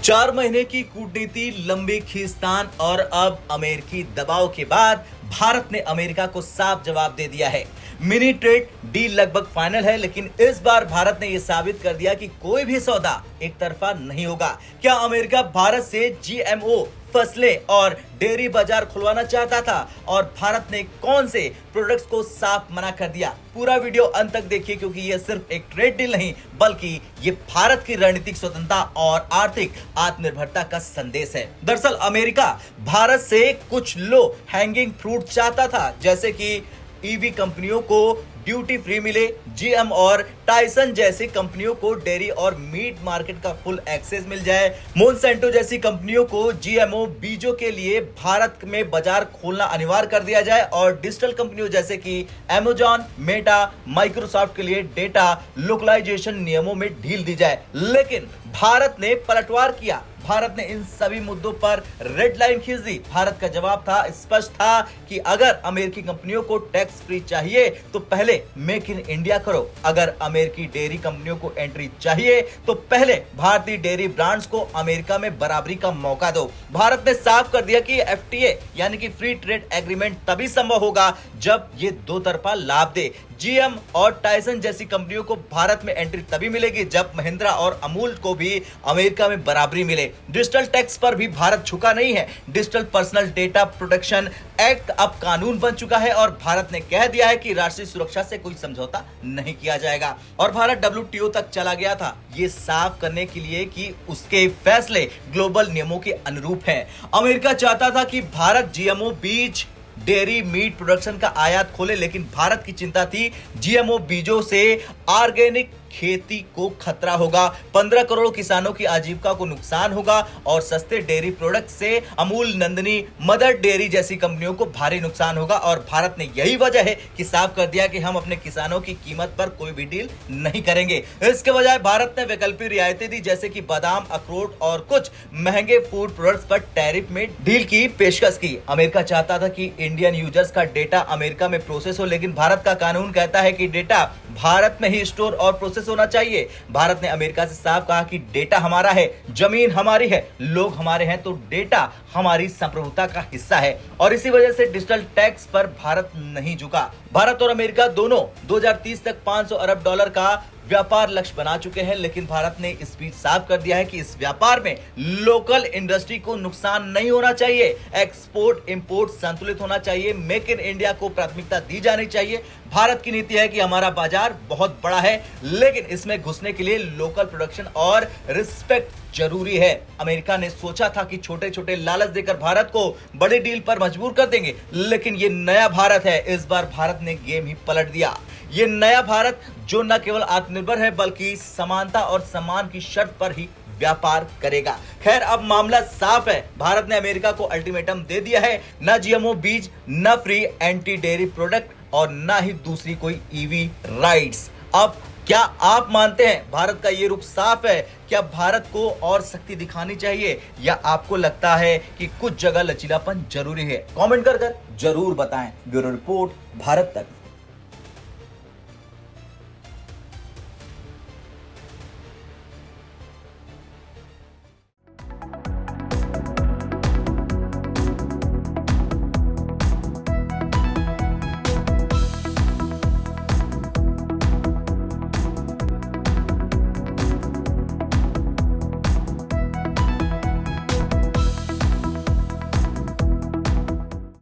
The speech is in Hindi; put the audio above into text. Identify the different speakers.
Speaker 1: 4 महीने की कूटनीति, लंबी खींचतान और अब अमेरिकी दबाव के बाद भारत ने अमेरिका को साफ जवाब दे दिया है। मिनी ट्रेड डील लगभग फाइनल है, लेकिन इस बार भारत ने यह साबित कर दिया कि कोई भी सौदा एक तरफा नहीं होगा। क्या अमेरिका भारत से जीएमओ फसलें और डेयरी बाजार खुलवाना चाहता था और भारत ने कौन से प्रोडक्ट्स को साफ मना कर दिया? पूरा वीडियो अंत तक देखिए, क्योंकि यह सिर्फ एक ट्रेड डील नहीं बल्कि ये भारत की रणनीतिक स्वतंत्रता और आर्थिक आत्मनिर्भरता का संदेश है। दरअसल अमेरिका भारत से कुछ लो हैंगिंग फ्रूट चाहता था, जैसे कि ईवी कंपनियों को ड्यूटी फ्री मिले, जीएम और टाइसन जैसी कंपनियों को डेयरी और मीट मार्केट का फुल एक्सेस मिल जाए, मोनसेंटो जैसी कंपनियों को जीएमओ बीजों के लिए भारत में बाजार खोलना अनिवार्य कर दिया जाए और डिजिटल कंपनियों जैसे कि अमेजॉन, मेटा, माइक्रोसॉफ्ट के लिए डेटा लोकलाइजेशन नियमों में ढील दी जाए। लेकिन भारत ने पलटवार किया। भारत ने इन सभी मुद्दों पर रेड लाइन खींच दी। भारत का जवाब था, स्पष्ट था कि अगर अमेरिकी कंपनियों को टैक्स फ्री चाहिए तो पहले मेक इन इंडिया करो। अगर अमेरिकी डेयरी कंपनियों को एंट्री चाहिए तो पहले भारतीय डेयरी ब्रांड्स को अमेरिका में बराबरी का मौका दो। भारत ने साफ कर दिया कि एफटीए यानी कि फ्री ट्रेड एग्रीमेंट तभी संभव होगा जब ये दो तरफा लाभ दे। जीएम और टाइसन जैसी कंपनियों को भारत में एंट्री तभी मिलेगी जब महिंद्रा और अमूल को भी अमेरिका में बराबरी मिले। डिजिटल टैक्स पर भी भारत झुका नहीं है। Digital personal data protection act अब कानून बन चुका है और भारत ने कह दिया है कि राष्ट्रीय सुरक्षा से कोई समझौता नहीं किया जाएगा। और भारत डब्ल्यूटीओ तक चला गया था ये साफ करने के लिए कि उसके फैसले ग्लोबल नियमों के अनुरूप हैं। अमेरिका चाहता था कि भारत जीएमओ बीज, डेयरी, मीट प्रोडक्शन का आयात खोले, लेकिन भारत की चिंता थी जीएमओ बीजों से ऑर्गेनिक खेती को खतरा होगा, 15 करोड़ किसानों की आजीविका को नुकसान होगा और सस्ते डेयरी प्रोडक्ट से अमूल, नंदनी, मदर डेयरी जैसी कंपनियों को भारी नुकसान होगा। और भारत ने यही वजह है कि साफ कर दिया कि हम अपने किसानों की कीमत पर कोई भी डील नहीं करेंगे। इसके बजाय भारत ने वैकल्पिक रियायतें दी, जैसे कि बादाम, अखरोट और कुछ महंगे फूड प्रोडक्ट्स पर टैरिफ में डील की पेशकश की। अमेरिका चाहता था कि इंडियन यूजर्स का डेटा अमेरिका में प्रोसेस हो, लेकिन भारत का कानून कहता है कि डेटा भारत में ही स्टोर और प्रोसेस होना चाहिए। भारत ने अमेरिका से साफ कहा कि डेटा हमारा है, जमीन हमारी है, लोग हमारे हैं, तो डेटा हमारी संप्रभुता का हिस्सा है। और इसी वजह से डिजिटल टैक्स पर भारत नहीं झुका। भारत और अमेरिका दोनों 2030 तक $500 अरब का व्यापार लक्ष्य बना चुके हैं, लेकिन भारत ने इस बीच साफ कर दिया है कि इस व्यापार में लोकल इंडस्ट्री को नुकसान नहीं होना चाहिए, एक्सपोर्ट इंपोर्ट संतुलित होना चाहिए, मेक इन इंडिया को प्राथमिकता दी जानी चाहिए। भारत की नीति है कि हमारा बाजार बहुत बड़ा है, लेकिन इसमें घुसने के लिए लोकल प्रोडक्शन और रिस्पेक्ट जरूरी है। अमेरिका ने सोचा था कि छोटे छोटे लालच देकर भारत को बड़ी डील पर मजबूर कर देंगे, लेकिन ये नया भारत है। इस बार भारत ने गेम ही पलट दिया। ये नया भारत जो न केवल आत्मनिर्भर है बल्कि समानता और सम्मान की शर्त पर ही व्यापार करेगा। खैर, अब मामला साफ है। भारत ने अमेरिका को अल्टीमेटम दे दिया है, न जीएमओ बीज, न फ्री एंटी डेयरी प्रोडक्ट और न ही दूसरी कोई ईवी राइट्स। अब क्या आप मानते हैं भारत का ये रुख साफ है? क्या भारत को और शक्ति दिखानी चाहिए या आपको लगता है कि कुछ जगह लचीलापन जरूरी है? कमेंट कर जरूर बताएं। ब्यूरो रिपोर्ट, भारत तक।